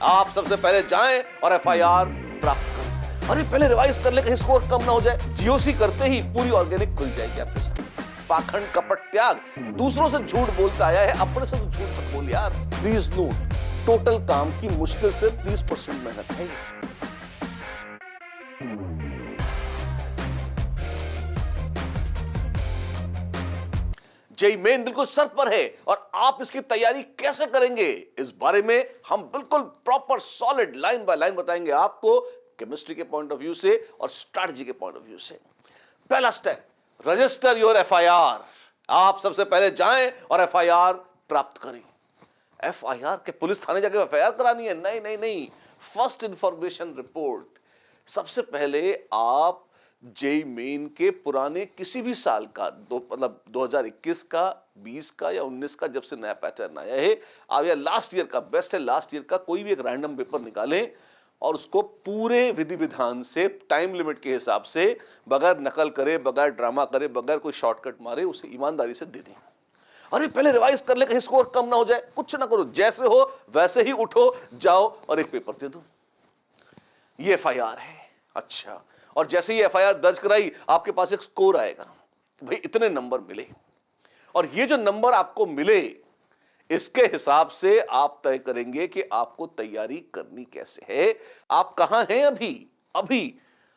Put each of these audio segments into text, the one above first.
आप सबसे पहले जाएं और एफआईआर प्राप्त करें। अरे पहले रिवाइज कर ले कहीं स्कोर कम ना हो जाए। जीओसी करते ही पूरी ऑर्गेनिक खुल जाएगी आपके साथ। पाखंड कपट त्याग, दूसरों से झूठ बोलता आया है, अपने से तो झूठ मत बोल यार। प्लीज नोट, टोटल काम की मुश्किल से 30% मेहनत है। जेईई मेन बिल्कुल सर पर है और आप इसकी तैयारी कैसे करेंगे इस बारे में हम बिल्कुल proper solid line by line बताएंगे आपको, केमिस्ट्री के पॉइंट ऑफ व्यू से और स्ट्रैटेजी के पॉइंट ऑफ व्यू से। पहला स्टेप, रजिस्टर योर एफआईआर। आप सबसे पहले जाएं और एफआईआर प्राप्त करें। एफआईआर के पुलिस थाने जाके एफआईआर करानी है? नहीं नहीं नहीं, फर्स्ट इंफॉर्मेशन रिपोर्ट। सबसे पहले आप जेईई मेन के पुराने किसी भी साल का मतलब 2021 का, 20 का या 19 का, जब से नया पैटर्न आया है, आप या लास्ट ईयर का, बेस्ट है लास्ट ईयर का कोई भी एक रैंडम पेपर निकालें और उसको पूरे विधि विधान से, टाइम लिमिट के हिसाब से, बगैर नकल करे, बगैर ड्रामा करे, बगैर कोई शॉर्टकट मारे, उसे ईमानदारी से दे दें। अरे पहले रिवाइज कर ले कहीं स्कोर कम ना हो जाए। कुछ ना करो, जैसे हो वैसे ही उठो, जाओ और एक पेपर दे दो। ये एफआईआर है। अच्छा, और जैसे ही एफआईआर दर्ज कराई आपके पास एक स्कोर आएगा, भाई इतने नंबर मिले, और ये जो नंबर आपको मिले इसके हिसाब से आप तय करेंगे कि आपको तैयारी करनी कैसे है। आप कहां हैं अभी?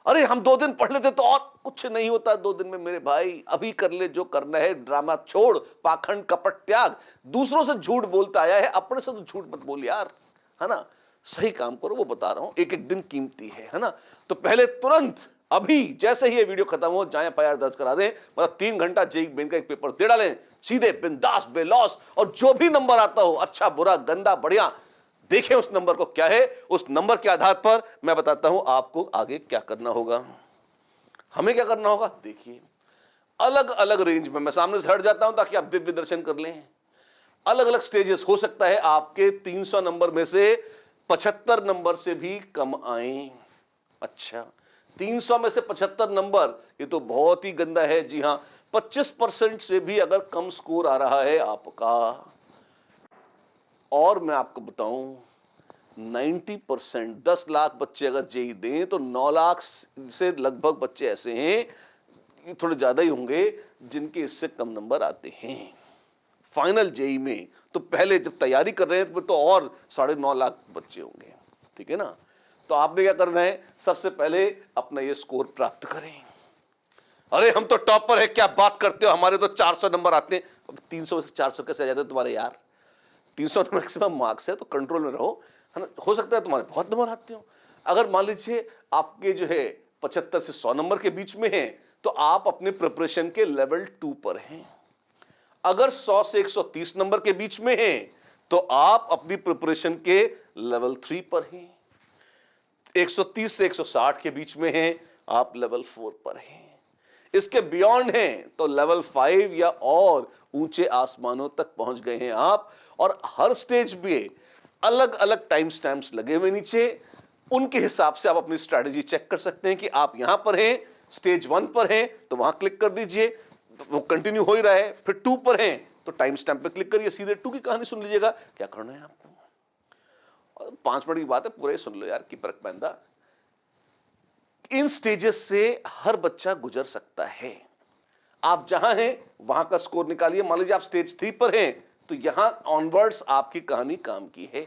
अरे हम 2 दिन पढ़ लेते तो, और कुछ नहीं होता 2 दिन में मेरे भाई। अभी कर ले जो करना है, ड्रामा छोड़, पाखंड कपट त्याग, दूसरों से झूठ बोलता आया है, अपने से तो झूठ मत बोल यार, है ना। सही काम करो, वो बता रहा हूं, एक एक दिन कीमती है ना। तो पहले तुरंत अभी जैसे ही ये वीडियो खत्म हो जाए एफआईआर दर्ज करा दें, मतलब 3 घंटा जेईई मेन का एक पेपर दे डालें, सीधे बिंदास बेलॉस, और जो भी नंबर आता हो, अच्छा बुरा गंदा बढ़िया, देखें उस नंबर को क्या है। उस नंबर के आधार पर मैं बताता हूं आपको आगे क्या करना होगा। हमें क्या करना होगा देखिए, अलग अलग रेंज में मैं सामने से हट जाता हूं ताकि आप दिव्य दर्शन कर लें। अलग अलग स्टेजेस हो सकता है आपके 300 नंबर में से 75 नंबर से भी कम आए। अच्छा, 300 में से 75 नंबर, ये तो बहुत ही गंदा है। जी हां, 25% से भी अगर कम स्कोर आ रहा है आपका, और मैं आपको बताऊं 90%, 10 लाख बच्चे अगर जेईई दें तो 9 लाख से लगभग बच्चे ऐसे हैं, थोड़े ज्यादा ही होंगे, जिनके इससे कम नंबर आते हैं फाइनल जेईई में। तो पहले जब तैयारी कर रहे हैं तो और 9.5 लाख बच्चे होंगे, ठीक है ना। तो आपने क्या करना है, सबसे पहले अपना ये स्कोर प्राप्त करें। अरे हम तो टॉपर है, क्या बात करते हो, हमारे तो 400 नंबर आते हैं। अब 300 में से 400 कैसे आ जाते हैं तुम्हारे यार? 300 मैक्सिमम मार्क्स है, तो कंट्रोल में रहो, है ना। हो सकता है तुम्हारे बहुत नंबर आते हो। अगर मान लीजिए आपके जो है 75 से 100 नंबर के बीच में है, तो आप अपने प्रिपरेशन के लेवल 2 पर हैं। अगर 100 से 130 नंबर के बीच में हैं, तो आप अपनी प्रिपरेशन के लेवल 3 पर हैं। 130 से 160 के बीच में हैं, आप लेवल 4 पर हैं। इसके बियॉन्ड हैं तो लेवल 5 या और ऊंचे आसमानों तक पहुंच गए हैं आप। और हर स्टेज पे अलग अलग टाइम स्टैम्प्स लगे हुए नीचे, उनके हिसाब से आप अपनी स्ट्रैटेजी चेक कर सकते हैं कि आप यहां पर हैं, स्टेज 1 पर हैं तो वहां क्लिक कर दीजिए, तो वो कंटिन्यू हो ही रहा है। फिर 2 पर हैं तो टाइम स्टैम्प पे क्लिक करिए, सीधे 2 की कहानी सुन लीजिएगा क्या करना है आपको। 5 मिनट की बात है, पूरे सुन लो यार की फर्क पैंदा। इन स्टेजेस से हर बच्चा गुजर सकता है। आप जहां हैं वहां का स्कोर निकालिए। मान लीजिए आप स्टेज 3 पर हैं तो यहां ऑनवर्ड्स आपकी कहानी काम की है,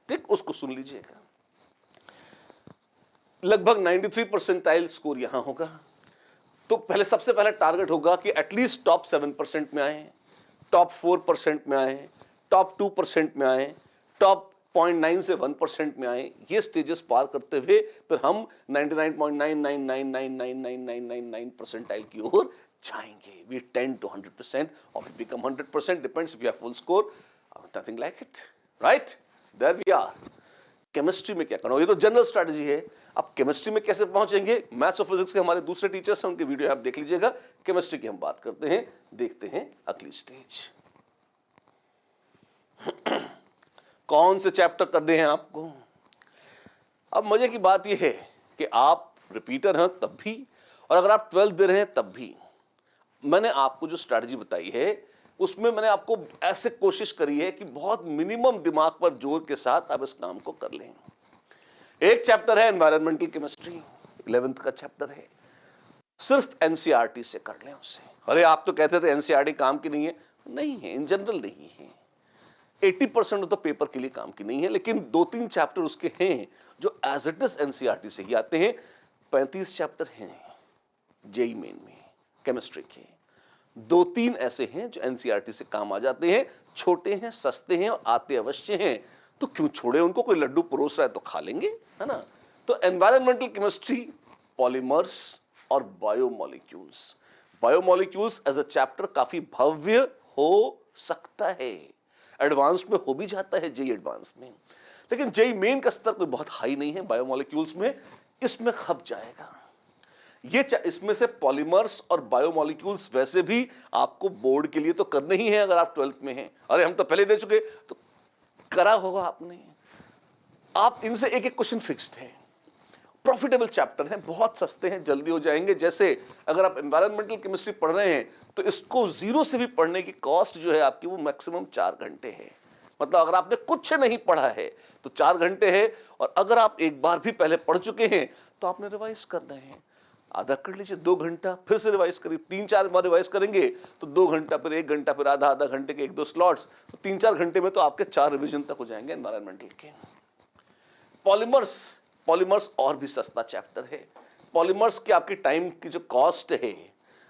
ठीक, उसको सुन लीजिएगा। लगभग 93 परसेंटाइल स्कोर यहां होगा। तो पहले सबसे पहले टारगेट होगा कि एटलीस्ट टॉप 7% में आए, टॉप 4% में आए, टॉप 2% में आए, टॉप 0.9 से 1% में आए। ये स्टेजेस पार करते हुए फिर हम 99.99999999 परसेंटाइल की ओर जाएंगे। We tend to 100% or we become 100%, depends if you have full score, nothing like it, right? There we are. Chemistry में क्या करना, ये तो जनरल स्ट्रैटेजी है। अब केमिस्ट्री में कैसे पहुंचेंगे, मैथ्स और फिजिक्स के हमारे दूसरे टीचर्स हैं, उनके वीडियो आप देख लीजिएगा। केमिस्ट्री की हम बात करते हैं, देखते हैं अगली स्टेज। कौन से चैप्टर करने हैं आपको। अब मजे की बात यह है कि आप रिपीटर हैं तब भी, और अगर आप 12th दे रहे हैं तब भी। मैंने आपको जो स्ट्रैटेजी बताई है, उसमें मैंने आपको ऐसे कोशिश करी है कि बहुत मिनिमम दिमाग पर जोर के साथ आप इस काम को कर लें। एक चैप्टर है एनवायरमेंटल केमिस्ट्री, 11th का चैप्टर है, सिर्फ एनसीईआरटी से कर लें उसे। अरे आप तो कहते थे एनसीईआरटी काम की नहीं है। नहीं है, इन जनरल नहीं है, 80% ऑफ द पेपर के लिए काम की नहीं है, लेकिन 2-3 चैप्टर उसके हैं जो एज इट इज एनसीईआरटी से ही आते हैं। 35 चैप्टर हैं जेईई मेन में केमिस्ट्री के, 2-3 ऐसे हैं जो एनसीईआरटी से काम आ जाते हैं, छोटे हैं, सस्ते हैं और आते अवश्य हैं, तो क्यों छोड़े उनको। कोई लड्डू परोस रहा है तो खा लेंगे, है ना। तो एनवायरमेंटल केमिस्ट्री, पॉलीमर्स और biomolecules. Biomolecules as a chapter काफी भव्य हो सकता है, एडवांस्ड में हो भी जाता है जेईई एडवांस में, लेकिन जेईई मेन का स्तर कोई बहुत हाई नहीं है बायोमोलिक्यूल्स में, इसमें खप जाएगा। ये इसमें से पॉलीमर्स और बायोमोलिक्यूल्स वैसे भी आपको बोर्ड के लिए तो करने ही है अगर आप 12th में हैं। अरे हम तो पहले दे चुके, तो करा होगा आपने। आप इनसे एक एक क्वेश्चन फिक्स्ड है, प्रॉफिटेबल चैप्टर है, बहुत सस्ते हैं, जल्दी हो जाएंगे। जैसे अगर आप एनवायरमेंटल केमिस्ट्री पढ़ रहे हैं तो इसको जीरो से भी पढ़ने की कॉस्ट जो है आपकी वो मैक्सिमम 4 घंटे है। मतलब अगर आपने कुछ नहीं पढ़ा है तो 4 घंटे है, और अगर आप एक बार भी पहले पढ़ चुके हैं तो आपने रिवाइज करना है। आधा कर लीजिए, 2 घंटा, फिर से रिवाइज करिए। 3-4 बार रिवाइज करेंगे तो 2 घंटा, फिर 1 घंटा, फिर आधा घंटे के 1-2 स्लॉट्स, तो 3-4 घंटे में तो आपके 4 रिवीजन तक हो जाएंगे एनवायरमेंटल के। पॉलीमर्स और भी सस्ता चैप्टर है। पॉलीमर्स की आपकी टाइम की जो कॉस्ट है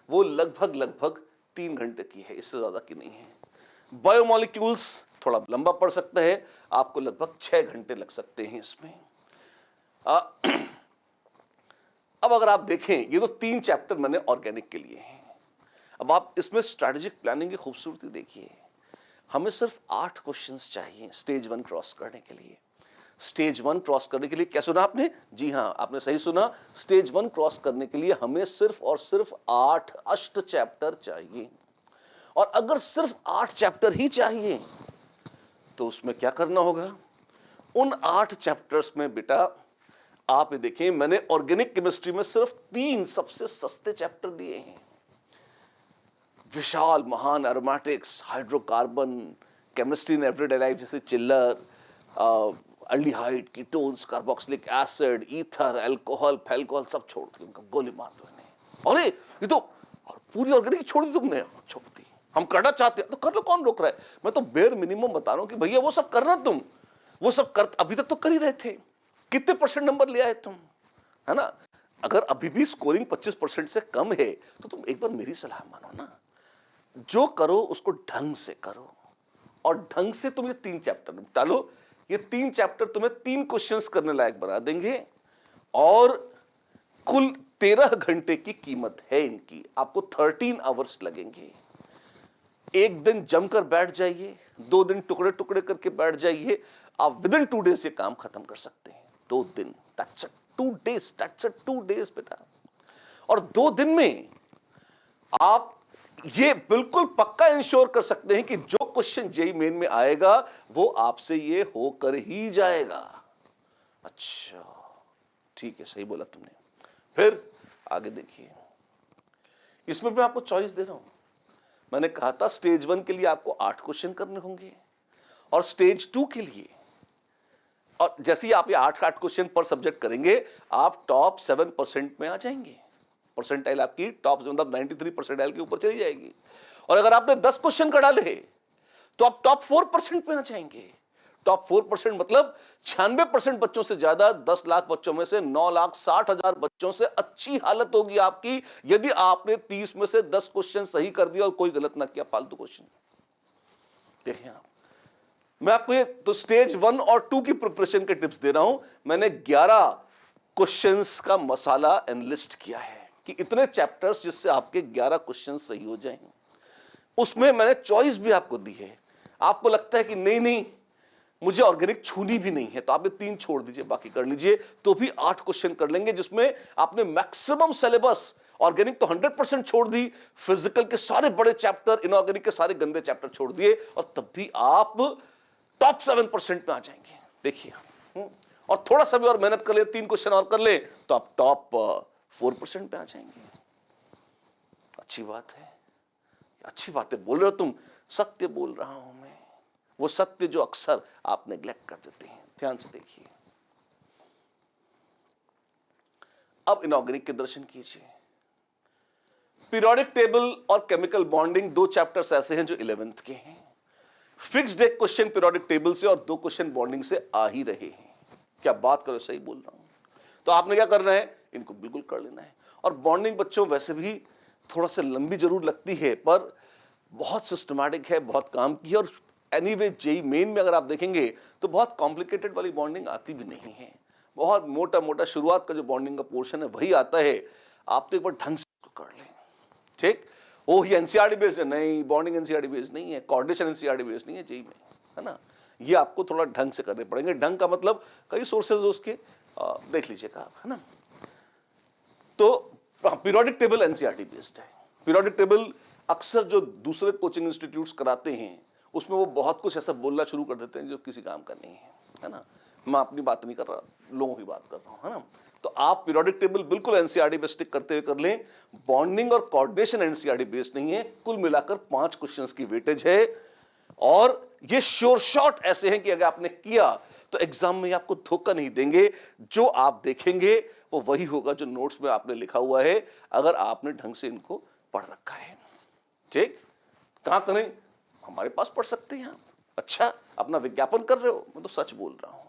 वो लगभग 3 घंटे की है, इससे ज्यादा की नहीं है। बायोमोलिक्यूल्स थोड़ा लंबा पड़ सकता है, आपको लगभग 6 घंटे लग सकते हैं इसमें। अब अगर आप देखें, ये तो 3 चैप्टर मैंने ऑर्गेनिक के लिए हैं। अब आप इसमें स्ट्रैटेजिक प्लानिंग की खूबसूरती देखिए। हमें सिर्फ 8 क्वेश्चंस चाहिए स्टेज 1 क्रॉस करने के लिए। स्टेज 1 क्रॉस करने के लिए, क्या सुना आपने? जी हां, आपने सही सुना। स्टेज 1 क्रॉस करने के लिए हमें सिर्फ और सिर्फ 8 अष्ट चैप्टर चाहिए। और अगर सिर्फ 8 चैप्टर ही चाहिए तो उसमें क्या करना होगा? उन 8 चैप्टर्स में बेटा आप ये देखें, मैंने ऑर्गेनिक केमिस्ट्री में सिर्फ 3 सबसे सस्ते चैप्टर दिए हैं। विशाल महान aromatics, hydrocarbon, chemistry in everyday life, जैसे चिल्लर, aldehyde, ketones, carboxylic acid, ether, alcohol, फैल्कोहल, सब छोड़ दी, उनका गोली मार दो इन्हें। अरे ये तो पूरी ऑर्गेनिक छोड़ दी तुमने। छोड़ दी, हम करना चाहते हैं तो कर लो, कौन रोक रहा है। मैं तो बेर मिनिमम बता रहा हूं कि भैया वो सब करना, तुम वो सब कर, अभी तक तो कर ही रहे थे। कितने % नंबर ले आए तुम, है ना। अगर अभी भी स्कोरिंग 25% से कम है तो तुम एक बार मेरी सलाह मानो ना, जो करो उसको ढंग से करो, और ढंग से तुम ये 3 चैप्टर निपटा लो। ये 3 चैप्टर तुम्हें 3 क्वेश्चंस करने लायक बना देंगे, और कुल 13 घंटे की कीमत है इनकी। आपको 13 आवर्स लगेंगे। एक दिन जमकर बैठ जाइए, 2 दिन टुकड़े टुकड़े करके बैठ जाइए, आप विद इन 2 डेज ये काम खत्म कर सकते हैं। 2 दिन, that's it, 2 days, that's it, 2 days बेटा। और 2 दिन में आप ये बिल्कुल पक्का इंश्योर कर सकते हैं कि जो क्वेश्चन जेईई मेन में आएगा वो आपसे ये होकर ही जाएगा। अच्छा ठीक है, सही बोला तुमने। फिर आगे देखिए, इसमें मैं आपको चॉइस दे रहा हूं। मैंने कहा था स्टेज 1 के लिए आपको 8 क्वेश्चन करने होंगे, और स्टेज 2 के लिए, और जैसे ही आप ये 8 क्वेश्चन पर सब्जेक्ट करेंगे आप टॉप 7% में आ जाएंगे। परसेंटाइल आपकी टॉप, मतलब 93 परसेंटाइल के ऊपर चली जाएगी। और अगर आपने 10 क्वेश्चन का डाले तो आप टॉप 4% में आ जाएंगे। टॉप 4% मतलब 96% बच्चों से ज्यादा, 10 लाख बच्चों में से 9,60,000 बच्चों से अच्छी हालत होगी आपकी यदि आपने 30 में से 10 क्वेश्चन सही कर दिया और कोई गलत ना किया, फालतू क्वेश्चन। देखिए आप, मैं आपको ये तो स्टेज 1 और 2 की प्रिपरेशन के टिप्स दे रहा हूं। मैंने 11 क्वेश्चंस का मसाला एनलिस्ट किया है कि इतने चैप्टर्स जिससे आपके 11 क्वेश्चन सही हो जाएं। उसमें मैंने चॉइस भी आपको दी है। आपको लगता है कि नहीं मुझे ऑर्गेनिक छूनी भी नहीं है, तो आप ये 3 छोड़ दीजिए, बाकी कर लीजिए, तो भी 8 क्वेश्चन कर लेंगे, जिसमें आपने मैक्सिमम सिलेबस, ऑर्गेनिक तो 100% छोड़ दी, फिजिकल के सारे बड़े चैप्टर, इनऑर्गेनिक के सारे गंदे चैप्टर छोड़ दिए, और तब भी आप टॉप 7% में आ जाएंगे। देखिए, और थोड़ा सा भी और मेहनत कर ले, 3 क्वेश्चन और कर ले, तो आप टॉप 4% पे आ जाएंगे। अच्छी बात है, अच्छी बात है, बोल रहे हो तुम। सत्य बोल रहा हूं मैं, वो सत्य जो अक्सर आप नेग्लेक्ट कर देते हैं। ध्यान से देखिए, अब इनऑर्गेनिक के दर्शन कीजिए। पीरियोडिक टेबल और केमिकल बॉन्डिंग, दो चैप्टर्स ऐसे हैं जो 11th के हैं। फिक्स्ड एक क्वेश्चन पीरियोडिक टेबल से और 2 क्वेश्चन बॉन्डिंग से आ ही रहे हैं। क्या बात करो, सही बोल रहा हूं? तो आपने क्या करना है, इनको बिल्कुल कर लेना है। और बॉन्डिंग बच्चों वैसे भी थोड़ा सा लंबी जरूर लगती है, पर बहुत सिस्टमैटिक है, बहुत काम की है। और एनीवे जेई मेन में अगर आप देखेंगे तो बहुत कॉम्प्लिकेटेड वाली बॉन्डिंग आती भी नहीं है। बहुत मोटा मोटा शुरुआत का जो बॉन्डिंग का पोर्शन है वही आता है। आप तो एक बार ढंग से इसको कर लें, ठीक। वो ही एनसीईआरटी बेस्ड है, नहीं, बॉन्डिंग एनसीईआरटी बेस्ड नहीं है, कोऑर्डिनेशन एनसीईआरटी बेस्ड नहीं है जेई में, है ना। ये आपको थोड़ा ढंग से करने पड़ेंगे। ढंग का मतलब कई सोर्सेज उसके देख लीजिएगा आप, है ना। तो पीरियोडिक टेबल एनसीईआरटी बेस्ड है। पीरियोडिक टेबल अक्सर जो दूसरे कोचिंग इंस्टीट्यूट्स कराते हैं उसमें वो बहुत कुछ ऐसा बोलना शुरू कर देते हैं जो किसी काम का नहीं है ना। मैं अपनी बात नहीं कर रहा, लोगों की बात कर रहा हूं, है ना। तो आप पीरियोडिक टेबल बिल्कुल एनसीईआरटी पे स्टिक करते हुए कर लें। बॉन्डिंग और कोऑर्डिनेशन एनसीईआरटी बेस्ड नहीं है। कुल मिलाकर 5 क्वेश्चंस की वेटेज है और ये श्योर शॉट ऐसे हैं कि अगर आपने किया तो एग्जाम में आपको धोखा नहीं देंगे। जो आप देखेंगे वो वही होगा जो नोट्स में आपने लिखा हुआ है, अगर आपने ढंग से इनको पढ़ रखा है, ठीक। कहां करें, हमारे पास पढ़ सकते हैं आप। अच्छा, अपना विज्ञापन कर रहे हो, मैं तो सच बोल रहा हूं,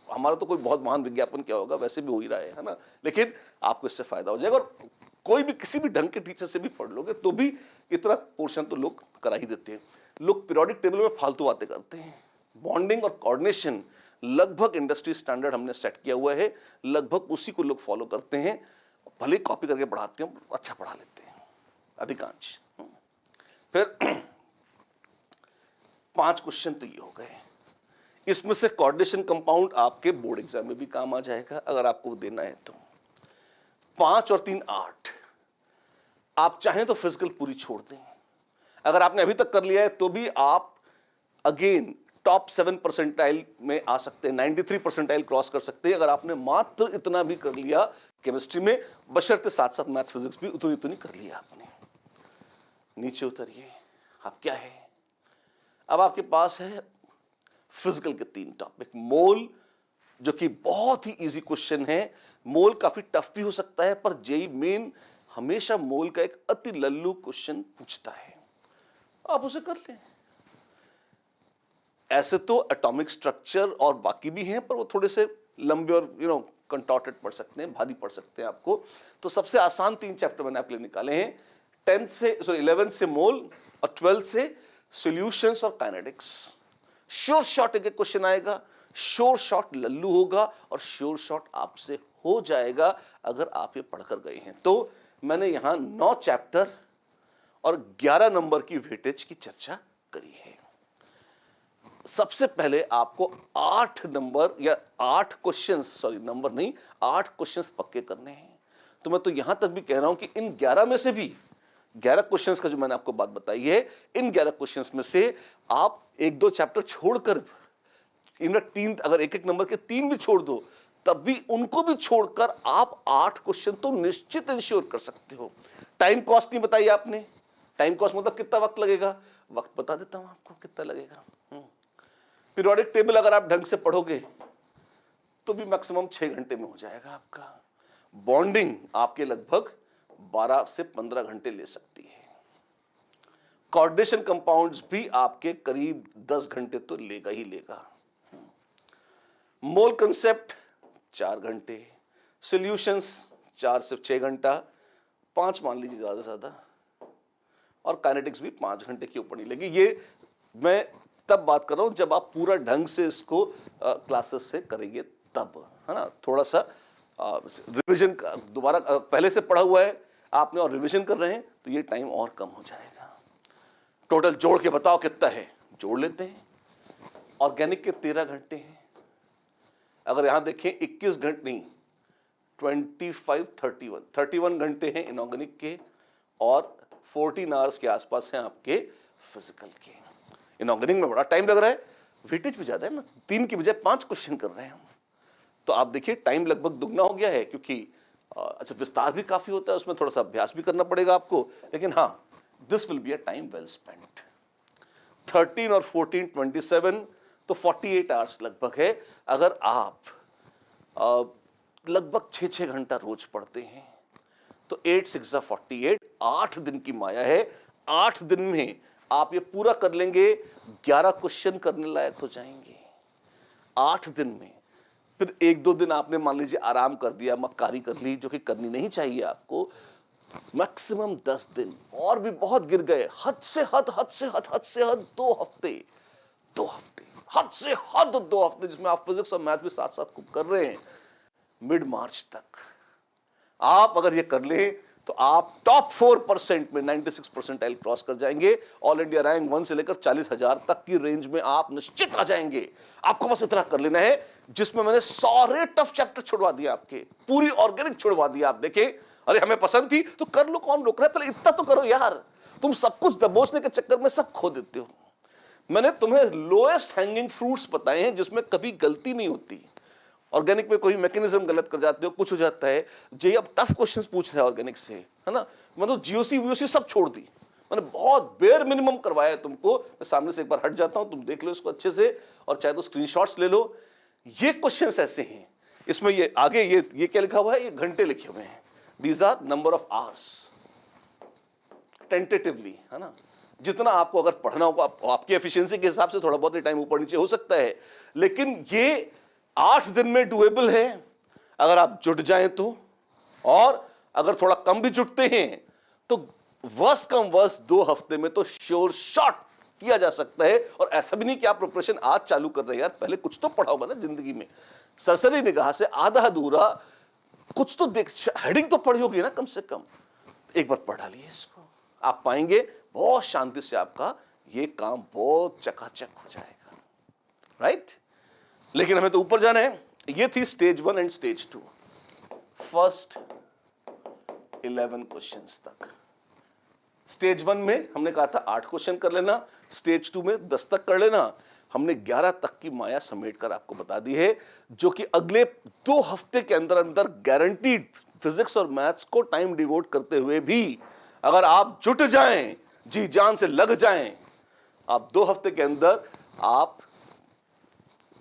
हमारा तो कोई बहुत महान विज्ञापन क्या होगा, वैसे भी हो ही रहा है ना। लेकिन आपको इससे फायदा हो जाएगा। और कोई भी किसी भी ढंग के टीचर से भी पढ़ लोगे तो भी इतना पोर्शन तो लोग करा ही देते हैं। लोग पीरियोडिक टेबल में फालतू बातें करते हैं। बॉन्डिंग और कोऑर्डिनेशन लगभग इंडस्ट्री स्टैंडर्ड हमने सेट किया हुआ है, लगभग उसी को लोग फॉलो करते हैं। भले कॉपी करके पढ़ाते हैं, अच्छा पढ़ा लेते हैं अधिकांश। फिर 5 क्वेश्चन तो ये हो गए। इसमें से कोऑर्डिनेशन कंपाउंड आपके बोर्ड एग्जाम में भी काम आ जाएगा अगर आपको देना है तो। 5 और 3 8। आप चाहें तो फिजिकल पूरी छोड़ दें। अगर आपने अभी तक कर लिया है तो भी आप अगेन टॉप 7 परसेंटाइल में आ सकते हैं, 93 परसेंटाइल क्रॉस कर सकते हैं अगर आपने मात्र इतना भी कर लिया केमिस्ट्री में, बशर्ते साथ साथ मैथ्स फिजिक्स भी उतनी कर लिया आपने। नीचे उतरिए, आप क्या है, अब आपके पास है फिजिकल के 3 टॉपिक। मोल, जो कि बहुत ही इजी क्वेश्चन है। मोल काफी टफ भी हो सकता है, पर जेई मेन हमेशा मोल का एक अति लल्लू क्वेश्चन पूछता है, आप उसे कर लें। ऐसे तो एटॉमिक स्ट्रक्चर और बाकी भी हैं, पर वो थोड़े से लंबे और कंटॉर्टेड पढ़ सकते हैं, भारी पढ़ सकते हैं आपको। तो सबसे आसान 3 चैप्टर मैंने आपके लिए निकाले हैं। 11th से मोल और 12th से सॉल्यूशंस और काइनेटिक्स। श्योर शॉट एक क्वेश्चन आएगा, श्योर शॉट लल्लू होगा और श्योर शॉट आपसे हो जाएगा अगर आप ये पढ़कर गए हैं। तो मैंने यहां 9 चैप्टर और 11 नंबर की वेटेज की चर्चा करी है। सबसे पहले आपको 8 नंबर या 8 क्वेश्चंस, सॉरी नंबर नहीं, 8 क्वेश्चंस पक्के करने हैं। तो मैं तो यहां तक भी कह रहा हूं कि इन 11 में से भी 11 क्वेश्चंस का जो मैंने आपको बात बताई है, इन 11 क्वेश्चंस में से आप 1-2 चैप्टर छोड़कर इन 3, अगर एक नंबर के 3 भी छोड़ दो तब भी उनको भी छोड़कर आप 8 क्वेश्चन तो निश्चित इंश्योर कर सकते हो। टाइम कॉस्ट नहीं बताई आपने। टाइम कॉस्ट मतलब कितना वक्त लगेगा, वक्त बता देता हूं आपको कितना लगेगा। पीरियोडिक टेबल अगर आप ढंग से पढ़ोगे तो भी मैक्सिमम 6 घंटे में हो जाएगा आपका। बॉन्डिंग आपके लगभग 12 से 15 घंटे ले सकती है। कोऑर्डिनेशन कंपाउंड्स भी आपके करीब 10 घंटे तो लेगा ही लेगा। मोल कंसेप्ट 4 घंटे, सॉल्यूशंस 4 से 6 घंटा, 5 मान लीजिए ज्यादा से ज्यादा, और काइनेटिक्स भी 5 घंटे के ऊपर नहीं लगी। ये मैं तब बात कर रहा हूं जब आप पूरा ढंग से इसको क्लासेस से करेंगे तब, है ना। थोड़ा सा रिवीजन दोबारा, पहले से पढ़ा हुआ है आपने और रिवीजन कर रहे हैं तो ये टाइम और कम हो जाएगा। टोटल जोड़ के बताओ कितना है, जोड़ लेते हैं। ऑर्गेनिक के 13 घंटे हैं। अगर यहां देखें 21 घंटे नहीं, 31 घंटे हैं इनऑर्गेनिक के और 14 आवर्स के आसपास हैं आपके फिजिकल के। इनऑर्गेनिक में बड़ा टाइम लग रहा है, वेटेज भी ज्यादा है ना, 3 की बजाय 5 क्वेश्चन कर रहे हैं हम। तो आप देखिए टाइम लगभग दुगना हो गया है, क्योंकि अच्छा विस्तार भी काफी होता है, उसमें थोड़ा सा अभ्यास भी करना पड़ेगा आपको, लेकिन हाँ, this will be a time well spent. 13 और 14 27, तो 48 आवर्स लगभग है। अगर आप लगभग 6-6 घंटा रोज पढ़ते हैं तो 8 6 48, 8 दिन की माया है। 8 दिन में आप ये पूरा कर लेंगे, 11 क्वेश्चन करने लायक हो जाएंगे 8 दिन में। फिर 1-2 दिन आपने मान लीजिए आराम कर दिया, मक्कारी कर ली, जो कि करनी नहीं चाहिए आपको। मैक्सिमम 10 दिन, और भी बहुत गिर गए, हद से हद 2 हफ्ते, 2 हफ्ते, हद से हद 2 हफ्ते, जिसमें आप फिजिक्स और मैथ भी साथ साथ खूब कर रहे हैं। मिड मार्च तक आप अगर ये कर ले तो आप टॉप 4% में 96 परसेंटाइल क्रॉस कर जाएंगे। ऑल इंडिया रैंक 1 से लेकर 40,000 तक की रेंज में आप निश्चित आ जाएंगे। आपको बस इतना कर लेना है, जिसमें मैंने सारे टफ चैप्टर छुड़वा दिया, आपके पूरी ऑर्गेनिक छुड़वा दिया। आप देखें, अरे हमें पसंद थी तो कर लो, कौन रोक रहा है? पहले इतना तो करो यार। तुम सब कुछ दबोचने के चक्कर में सब खो देते हो। मैंने तुम्हें लोएस्ट हैंगिंग फ्रूट्स बताए हैं जिसमें कभी गलती नहीं होती। ऑर्गेनिक में कोई मैकेनिज्म गलत कर जाते हो, कुछ हो जाता है। जे अब टफ क्वेश्चंस पूछ रहा है ऑर्गेनिक से, है ना, मतलब जीओसी वीओसी सब छोड़ दी। मैंने बहुत बेयर मिनिमम करवाया है तुमको। मैं सामने से एक बार हट जाता हूं, तुम देख लो इसको अच्छे से, और चाहे तो स्क्रीनशॉट्स ले लो। ये क्वेश्चंस ऐसे हैं, इसमें ये आगे ये क्या लिखा हुआ है? ये घंटे लिखे हुए हैं। These are number of hours tentatively, है ना। जितना आपको अगर पढ़ना होगा, आपकी एफिशिएंसी के हिसाब से थोड़ा बहुत टाइम ऊपर नीचे हो सकता है, लेकिन ये 8 दिन में डुएबल है अगर आप जुट जाएं तो। और अगर थोड़ा कम भी जुटते हैं तो वर्स्ट कम वर्स्ट 2 हफ्ते में तो श्योर शॉट किया जा सकता है। और ऐसा भी नहीं कि आप प्रिपरेशन आज चालू कर रहे हैं, यार पहले कुछ तो पढ़ा होगा ना जिंदगी में। सरसरी निगाह से आधा अधूरा कुछ तो देख, हेडिंग तो पढ़ी होगी ना कम से कम। एक बार पढ़ा लिए इसको, आप पाएंगे बहुत शांति से आपका ये काम बहुत चकाचक हो जाएगा, राइट। लेकिन हमें तो ऊपर जाना है। ये थी stage 1 and stage 2, first 11 questions तक। स्टेज 1 में हमने कहा था 8 क्वेश्चन कर लेना, स्टेज 2 में 10 तक कर लेना। हमने 11 तक की माया समेट कर आपको बता दी है, जो कि अगले 2 हफ्ते के अंदर अंदर गारंटीड फिजिक्स और मैथ्स को टाइम डिवोट करते हुए भी अगर आप जुट जाएं, जी जान से लग जाएं, आप 2 हफ्ते के अंदर आप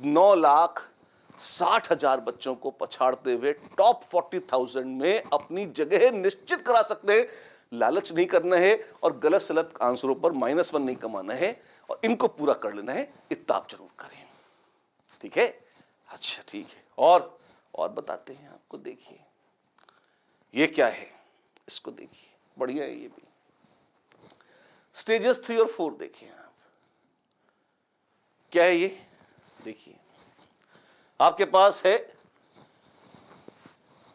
9,60,000 बच्चों को पछाड़ते हुए टॉप 40,000 में अपनी जगह निश्चित करा सकते हैं। लालच नहीं करना है और गलत सलत आंसरों पर -1 नहीं कमाना है, और इनको पूरा कर लेना है। इतना आप जरूर करें, ठीक है? अच्छा ठीक है, और बताते हैं आपको। देखिए ये क्या है, इसको देखिए, बढ़िया है ये भी। स्टेजेस 3 और 4 देखिए आप, क्या है ये? देखिए आपके पास है,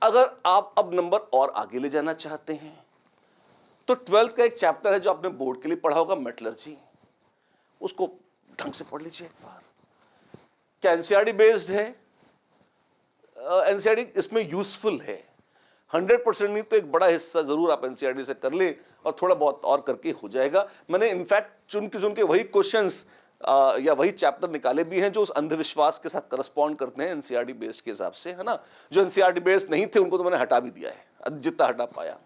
अगर आप अब नंबर और आगे ले जाना चाहते हैं तो 12th का एक चैप्टर है जो आपने बोर्ड के लिए पढ़ा होगा, मेटलर्जी। उसको ढंग से पढ़ लीजिए एक बार। क्या एनसीईआरटी बेस्ड है? एनसीईआरटी इसमें यूजफुल है, 100% नहीं तो एक बड़ा हिस्सा जरूर आप एनसीईआरटी से कर ले, और थोड़ा बहुत और करके हो जाएगा। मैंने इनफैक्ट चुन के वही क्वेश्चंस या वही चैप्टर निकाले भी हैं जो उस अंधविश्वास के साथ करस्पॉन्ड करते हैं एनसीईआरटी बेस्ड के हिसाब से, है ना। जो एनसीईआरटी बेस्ड नहीं थे उनको तो मैंने हटा भी दिया है, जितना हटा पाया।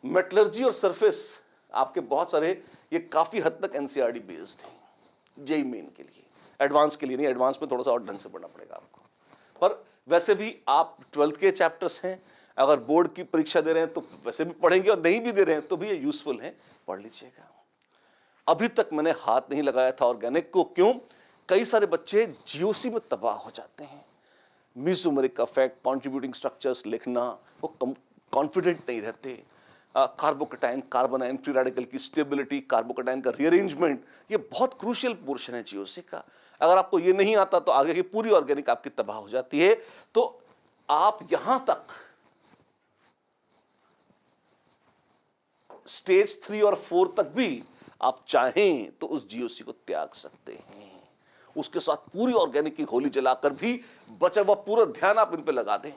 मेटलर्जी और सरफेस आपके बहुत सारे, ये काफी हद तक एनसीईआरटी बेस्ड हैं जेईई मेन के लिए। एडवांस के लिए नहीं, एडवांस में थोड़ा सा और ढंग से पढ़ना पड़ेगा आपको। पर वैसे भी आप 12th के चैप्टर्स हैं, अगर बोर्ड की परीक्षा दे रहे हैं तो वैसे भी पढ़ेंगे, और नहीं भी दे रहे हैं तो भी ये यूजफुल है, पढ़ लीजिएगा। अभी तक मैंने हाथ नहीं लगाया था ऑर्गेनिक को, क्यों? कई सारे बच्चे जीओसी में तबाह हो जाते हैं। मीसोमेरिक इफेक्ट, कॉन्ट्रीब्यूटिंग स्ट्रक्चर्स लिखना, वो कॉन्फिडेंट नहीं रहते। कार्बोकैटायन कार्बोनाइन फ्री रेडिकल की स्टेबिलिटी, कार्बोकैटायन का रीअरेंजमेंट, ये बहुत क्रूशियल पोर्शन है जीओसी का। अगर आपको ये नहीं आता तो आगे की पूरी ऑर्गेनिक आपकी तबाह हो जाती है। तो आप यहां तक स्टेज 3 और 4 तक भी आप चाहें तो उस जीओसी को त्याग सकते हैं। उसके साथ पूरी ऑर्गेनिक की होली जलाकर भी बचा हुआ पूरा ध्यान आप इन पे लगा दें।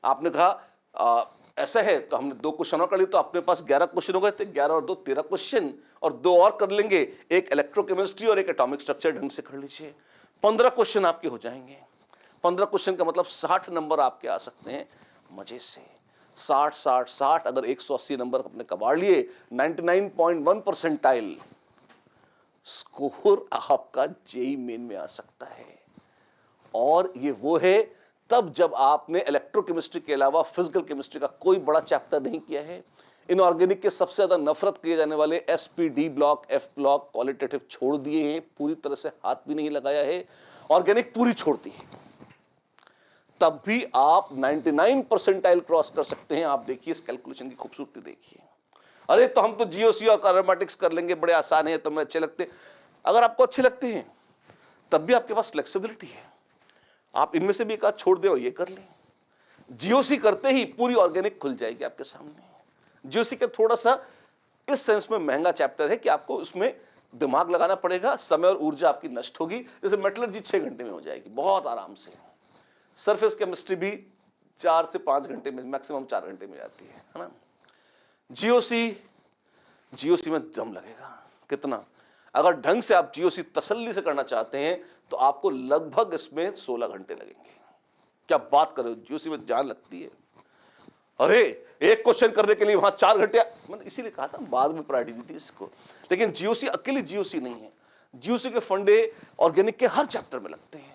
आपने कहा ऐसा है तो हमने 2 क्वेश्चन और कर लिए, तो अपने पास 11 क्वेश्चन हो गए थे। 11 और 2 13 क्वेश्चन, और 2 और कर लेंगे, एक इलेक्ट्रोकेमिस्ट्री और एक एटॉमिक स्ट्रक्चर ढंग से कर लीजिए। 15 क्वेश्चन आपके हो जाएंगे। 15 क्वेश्चन का मतलब 60 नंबर आपके आ सकते हैं मजे से। 60 अगर 180 नंबर अपने कबाड़ लिए, 99.1 परसेंटाइल, स्कोर आपका जेईई मेन में आ सकता है। और ये वो है तब जब आपने इलेक्ट्रोकेमिस्ट्री के अलावा फिजिकल केमिस्ट्री का कोई बड़ा चैप्टर नहीं किया है। इनऑर्गेनिक के सबसे ज्यादा नफरत किए जाने वाले SP, D block, F block, qualitative छोड़ दिए हैं, पूरी तरह से हाथ भी नहीं लगाया है, ऑर्गेनिक पूरी छोड़ दी है, तब भी आप 99 परसेंटाइल क्रॉस कर सकते हैं। आप देखिए इस कैलकुलेशन की खूबसूरती देखिए। अरे तो हम तो जीओसी और एरोमेटिक्स कर लेंगे, बड़े आसान है, तो हमें अच्छे लगते। अगर आपको अच्छे लगते हैं तब भी आपके पास फ्लेक्सिबिलिटी है, आप इनमें से भी एक आध छोड़ दें और ये कर लें। जीओसी करते ही पूरी ऑर्गेनिक खुल जाएगी आपके सामने। जीओसी का थोड़ा सा इस सेंस में महंगा चैप्टर है कि आपको उसमें दिमाग लगाना पड़ेगा, समय और ऊर्जा आपकी नष्ट होगी। जैसे मेटलर्जी 6 घंटे में हो जाएगी बहुत आराम से, सरफेस केमिस्ट्री भी 4 से 5 घंटे में, मैक्सिमम 4 घंटे में जाती है ना। जीओसी में दम लगेगा कितना। अगर ढंग से आप जीओसी तसल्ली से करना चाहते हैं तो आपको लगभग इसमें 16 घंटे लगेंगे। क्या बात कर रहे हो, जीओसी में जान लगती है। अरे एक क्वेश्चन करने के लिए वहां 4 घंटे, मैंने इसीलिए कहा था बाद में प्रायोरिटी दी थी इसको। लेकिन जीओसी अकेली जीओसी नहीं है, जीओसी के फंडे ऑर्गेनिक के हर चैप्टर में लगते हैं।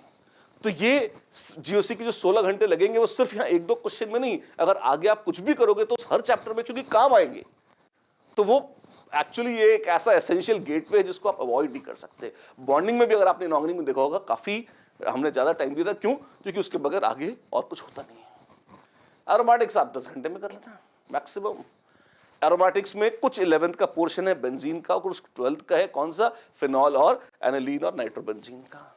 तो ये जीओसी के जो 16 घंटे लगेंगे वो सिर्फ यहाँ 1-2 क्वेश्चन में नहीं, अगर आगे आप कुछ भी करोगे तो हर चैप्टर में क्योंकि काम आएंगे। तो वो एक्चुअली ये एक ऐसा एसेंशियल गेटवे है जिसको आप अवॉइड नहीं कर सकते। बॉन्डिंग में भी अगर आपने इनऑर्गेनिक में देखा होगा काफी हमने ज्यादा टाइम दिया था, क्यों? क्योंकि उसके बगैर आगे और कुछ होता नहीं है। एरोमेटिक्स आप 10 घंटे में कर लेना मैक्सिमम। एरोमेटिक्स में कुछ 11th का पोर्शन है बेंजीन का, कुछ 12th का है, कौन सा? फिनॉल और एनिलीन और नाइट्रोबेंजीन का।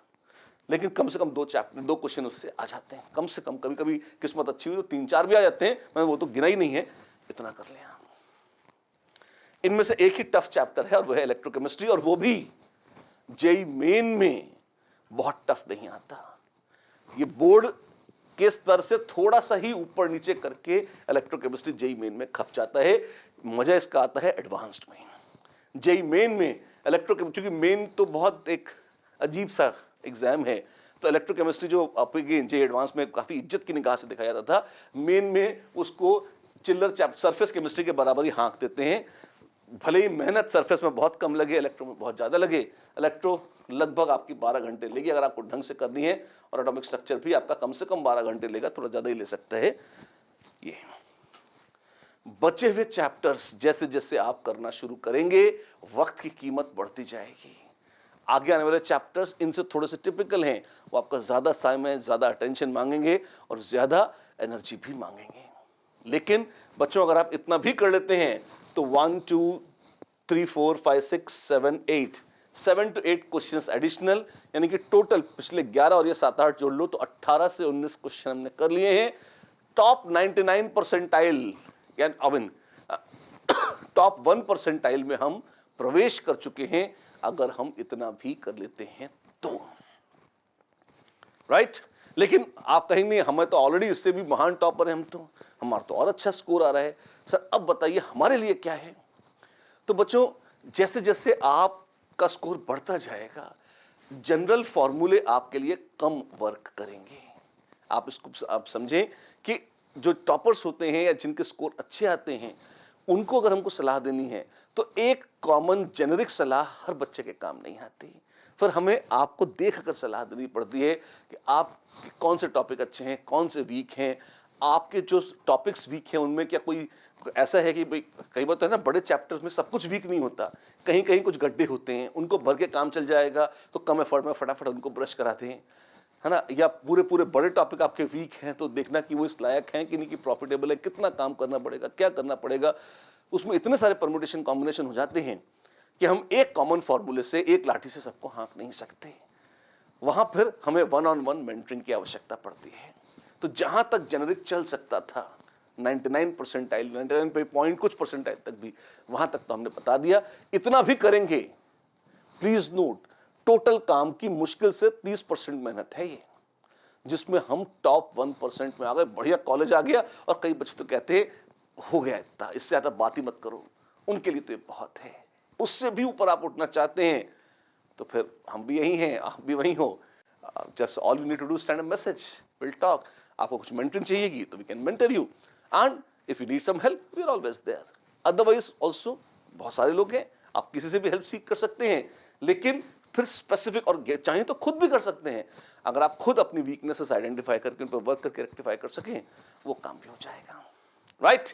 लेकिन कम से कम 2 क्वेश्चन उससे आ जाते हैं कम से कम। कभी कभी किस्मत अच्छी हुई तो 3-4 भी आ जाते हैं, मैं वो तो गिना ही नहीं है, इतना कर लिया। इनमें से एक ही टफ चैप्टर है और वो है इलेक्ट्रोकेमिस्ट्री, और वो भी जेईई मेन में बहुत टफ नहीं आता। ये बोर्ड के स्तर से थोड़ा सा ही ऊपर नीचे करके इलेक्ट्रोकेमिस्ट्री जेईई मेन में खप जाता है। मजा इसका आता है एडवांस्ड में। जेईई मेन में इलेक्ट्रोकेमिस्ट्री, क्योंकि मेन तो बहुत एक अजीब सा एग्जाम है, तो इलेक्ट्रोकेमिस्ट्री जो आपके जेईई एडवांस में काफी इज्जत की निगाह से देखा जाता था, मेन में उसको चिल्लर सरफेस केमिस्ट्री के बराबर ही हाँक देते हैं। भले ही मेहनत सरफेस में बहुत कम लगे, इलेक्ट्रो में बहुत ज्यादा लगे। इलेक्ट्रो लगभग आपकी 12 घंटे लेगी अगर आपको ढंग से करनी है, और एटॉमिक स्ट्रक्चर भी आपका कम से कम 12 घंटे लेगा, थोड़ा ज्यादा ही ले सकता है। ये बचे हुए चैप्टर्स जैसे जैसे आप करना शुरू करेंगे वक्त की कीमत बढ़ती जाएगी। आगे आने वाले चैप्टर्स इनसे थोड़े से टिपिकल हैं, वो आपका ज्यादा समय, ज्यादा अटेंशन मांगेंगे और ज्यादा एनर्जी भी मांगेंगे। लेकिन बच्चों अगर आप इतना भी कर लेते हैं तो 1 2 3 4 5 6 7 8 7 to 8 क्वेश्चंस एडिशनल, यानी कि टोटल पिछले 11 और ये 7-8 जोड़ लो तो 18 से 19 क्वेश्चन हमने कर लिए हैं। टॉप 99 परसेंटाइल यानी अब टॉप 1 परसेंटाइल में हम प्रवेश कर चुके हैं अगर हम इतना भी कर लेते हैं तो, राइट। लेकिन आप कहेंगे हमें तो ऑलरेडी इससे भी महान टॉपर है, हम तो, हमारा तो और अच्छा स्कोर आ रहा है। सर अब बताइए हमारे लिए क्या है? तो बच्चों जैसे जैसे आपका स्कोर बढ़ता जाएगा, जनरल फॉर्मूले आपके लिए कम वर्क करेंगे। आप इसको आप समझें कि जो टॉपर्स होते हैं या जिनके स्कोर अच्छे आते हैं, उनको अगर हमको सलाह देनी है तो एक कॉमन जेनेरिक सलाह हर बच्चे के काम नहीं आती। फिर हमें आपको देख कर सलाह देनी पड़ती है कि आप कौन से टॉपिक अच्छे हैं, कौन से वीक हैं। आपके जो टॉपिक्स वीक हैं उनमें क्या कोई ऐसा है कि भाई कई बार तो है ना, बड़े चैप्टर्स में सब कुछ वीक नहीं होता, कहीं कहीं कुछ गड्ढे होते हैं, उनको भर के काम चल जाएगा तो कम एफर्ट में फटाफट उनको ब्रश कराते हैं, है ना। या पूरे पूरे बड़े टॉपिक आपके वीक हैं तो देखना कि वो इस लायक हैं कि नहीं, कि प्रॉफिटेबल है, कितना काम करना पड़ेगा, क्या करना पड़ेगा। उसमें इतने सारे परम्यूटेशन कॉम्बिनेशन हो जाते हैं कि हम एक कॉमन फॉर्मूले से, एक लाठी से सबको हाँक नहीं सकते। वहां फिर हमें 1-on-1 मेंटरिंग की आवश्यकता पड़ती है। तो जहां तक जेनरिक चल सकता था 99 परसेंटाइल, 99 पॉइंट कुछ परसेंटाइल तक भी, वहां तक तो हमने बता दिया। इतना भी करेंगे, प्लीज नोट, टोटल काम की मुश्किल से 30% मेहनत है ये, जिसमें हम टॉप 1% में आ गए, बढ़िया कॉलेज आ गया। और कई बच्चे तो कहते हैं हो गया इतना, इससे ज्यादा बात ही मत करो। उनके लिए तो ये बहुत है। उससे भी ऊपर आप उठना चाहते हैं तो फिर हम भी यही हैं, आप भी वही हो। Just all you need to do stand a message, will talk. आपको कुछ मेंटरिंग चाहिएगी तो we can mentor you, and if you need some help we are always there. Otherwise also बहुत सारे लोग हैं, आप किसी से भी हेल्प सीख कर सकते हैं। लेकिन फिर स्पेसिफिक और चाहिए तो खुद भी कर सकते हैं। अगर आप खुद अपनी वीकनेसेस आइडेंटिफाई करके उन पर वर्क करके रेक्टिफाई कर सकें, वो काम भी हो जाएगा। राइट,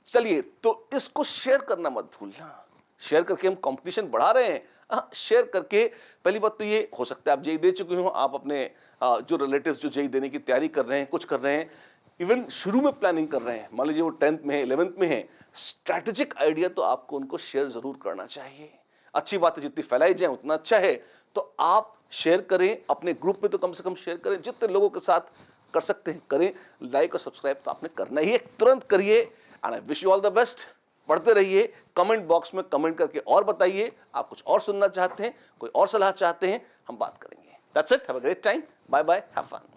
चलिए, तो इसको शेयर करना मत भूलना। शेयर करके हम कंपटीशन बढ़ा रहे हैं। शेयर करके पहली बात तो ये हो सकता है आप जेई दे चुके हो, आप अपने जो रिलेटिव्स जो जेई देने की तैयारी कर रहे हैं, कुछ कर रहे हैं, इवन शुरू में प्लानिंग कर रहे हैं, मान लीजिए वो 10th में है, 11th में है, स्ट्रैटेजिक आइडिया तो आपको उनको शेयर जरूर करना चाहिए। अच्छी बात है, जितनी फैलाई जाए उतना अच्छा है। तो आप शेयर करें, अपने ग्रुप में तो कम से कम शेयर करें, जितने लोगों के साथ कर सकते हैं करें। लाइक और सब्सक्राइब तो आपने करना ही है, तुरंत करिए। And I wish you all the best. पढ़ते रहिए, कमेंट बॉक्स में कमेंट करके और बताइए आप कुछ और सुनना चाहते हैं, कोई और सलाह चाहते हैं, हम बात करेंगे। That's it, have a great time, bye bye, have fun.